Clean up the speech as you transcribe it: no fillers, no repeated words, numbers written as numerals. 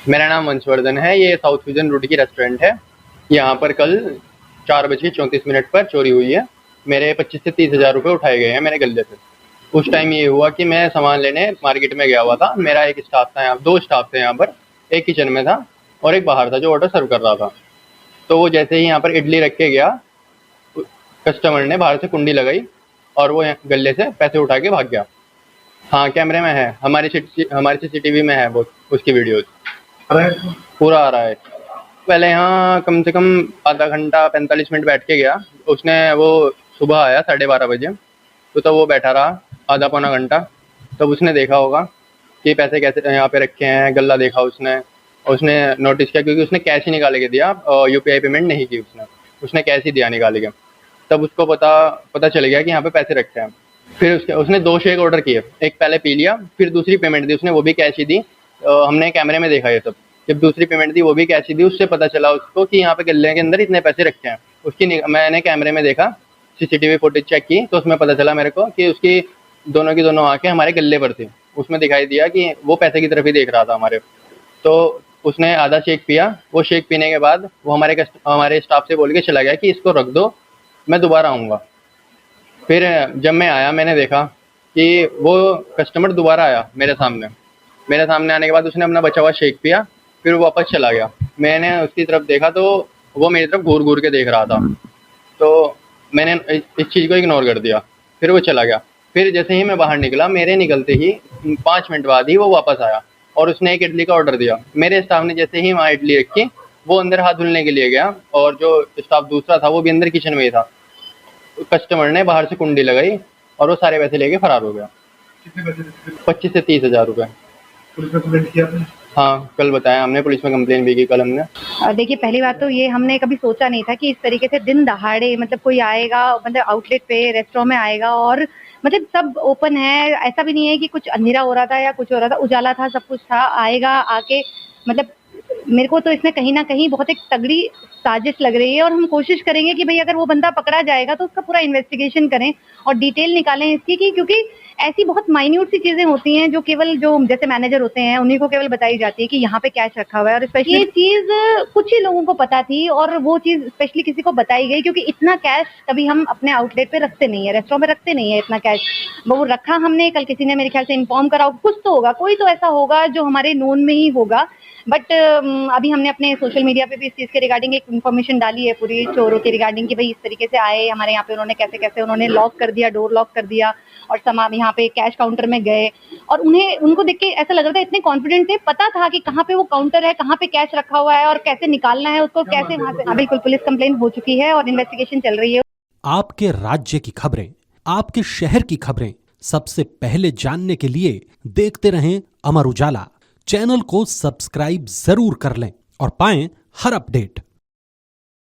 मेरा नाम वंशवर्धन है। ये साउथ फ्यूजन रोड की रेस्टोरेंट है। यहाँ पर कल 4:34 पर चोरी हुई है। मेरे 25 से 30 हज़ार रुपये उठाए गए हैं मेरे गले से। उस टाइम ये हुआ कि मैं सामान लेने मार्केट में गया हुआ था। मेरा एक स्टाफ था, यहाँ 2 स्टाफ थे यहाँ पर। एक किचन में था और एक बाहर था जो ऑर्डर सर्व कर रहा था। तो वो जैसे ही यहाँ पर इडली रख के गया, कस्टमर ने बाहर से कुंडी लगाई और वो गले से पैसे उठा के भाग गया। हाँ, कैमरे में है, हमारी सीसीटीवी में है वो, उसकी वीडियोज पूरा आ रहा है। पहले यहाँ कम से कम आधा घंटा 45 मिनट बैठ के गया। उसने वो सुबह आया 12:30 बजे, तो तब वो बैठा रहा आधा पौना घंटा। तब उसने देखा होगा कि पैसे कैसे यहाँ पे रखे हैं, गल्ला देखा उसने। और उसने नोटिस किया क्योंकि उसने कैश ही निकाल के दिया, यूपीआई पेमेंट नहीं की उसने कैश ही दिया निकाल के। तब उसको पता चल गया कि यहाँ पे पैसे रखे हैं। फिर उसने 2 शेक ऑर्डर किए, एक पहले पी लिया, फिर दूसरी पेमेंट दी उसने, वो भी कैश ही दी। हमने कैमरे में देखा ये सब। जब दूसरी पेमेंट दी वो भी कैश ही दी। उससे पता चला उसको कि यहाँ पे गल्ले के अंदर इतने पैसे रखे हैं। मैंने कैमरे में देखा, सीसीटीवी फुटेज चेक की, तो उसमें पता चला मेरे को कि उसकी दोनों की दोनों आंखें हमारे गल्ले पर थी। उसमें दिखाई दिया कि वो पैसे की तरफ ही देख रहा था हमारे। तो उसने आधा शेक पिया। वो शेक पीने के बाद वो हमारे स्टाफ से बोल के चला गया कि इसको रख दो, मैं दोबारा आऊँगा। फिर जब मैं आया मैंने देखा कि वो कस्टमर दोबारा आया मेरे सामने आने के बाद उसने अपना बचा हुआ शेक पिया, फिर वो वापस चला गया। मैंने उसकी तरफ देखा तो वो मेरी तरफ घूर घूर के देख रहा था। तो मैंने इस चीज़ को इग्नोर कर दिया, फिर वो चला गया। फिर जैसे ही मैं बाहर निकला, मेरे निकलते ही 5 मिनट बाद ही वो वापस आया और उसने एक इडली का ऑर्डर दिया। मेरे स्टाफ ने जैसे ही वहाँ इडली रखी, वो अंदर हाथ धुलने के लिए गया और जो स्टाफ दूसरा था वो भी अंदर किचन में ही था। कस्टमर ने बाहर से कुंडी लगाई और वो सारे पैसे लेके फरार हो गया। कितने पैसे थे? 25 से 30 हज़ार रुपये। पुलिस में कंप्लेंट किया आपने? हाँ, कल बताया हमने, पुलिस में कंप्लेन भी की कल हमने। देखिए, पहली बात तो ये हमने कभी सोचा नहीं था कि इस तरीके से दिन दहाड़े मतलब कोई आएगा, मतलब आउटलेट पे रेस्टोरेंट में आएगा और मतलब सब ओपन है। ऐसा भी नहीं है कि कुछ अंधेरा हो रहा था या कुछ हो रहा था, उजाला था, सब कुछ था। आएगा आके मतलब मेरे को तो इसमें कहीं ना कहीं बहुत एक तगड़ी साजिश लग रही है और हम कोशिश करेंगे कि भाई अगर वो बंदा पकड़ा जाएगा तो उसका पूरा इन्वेस्टिगेशन करें और डिटेल निकालें इसकी की, क्योंकि ऐसी बहुत माइन्यूट सी चीजें होती हैं जो केवल जो जैसे मैनेजर होते हैं उन्हीं को केवल बताई जाती है कि यहाँ पे कैश रखा हुआ है। और स्पेशली ये चीज कुछ ही लोगों को पता थी और वो चीज स्पेशली किसी को बताई गई, क्योंकि इतना कैश कभी हम अपने आउटलेट पे रखते नहीं है, रेस्टोरेंट में रखते नहीं है इतना कैश। वो रखा हमने, कल किसी ने मेरे ख्याल से इन्फॉर्म करा, कुछ तो होगा, कोई तो ऐसा होगा जो हमारे नोन में ही होगा। बट अभी हमने अपने सोशल मीडिया पे भी इस चीज के रिगार्डिंग एक इन्फॉर्मेशन डाली है पूरी चोरों के रिगार्डिंग कि भाई इस तरीके से आए हमारे यहाँ पे, उन्होंने कैसे कैसे उन्होंने लॉक कर दिया, डोर लॉक कर दिया और सामान यहाँ पे कैश काउंटर में गए और उनको देख के ऐसा लग रहा था, इतने कॉन्फिडेंट थे, पता था कि कहाँ पे वो काउंटर है, कहाँ पे कैश रखा हुआ है और कैसे निकालना है उसको, कैसे वहां से। हाँ बिल्कुल, पुलिस कंप्लेंट हो चुकी है और इन्वेस्टिगेशन चल रही है। आपके राज्य की खबरें, आपके शहर की खबरें सबसे पहले जानने के लिए देखते रहें अमर उजाला। चैनल को सब्सक्राइब जरूर कर लें और पाएं हर अपडेट।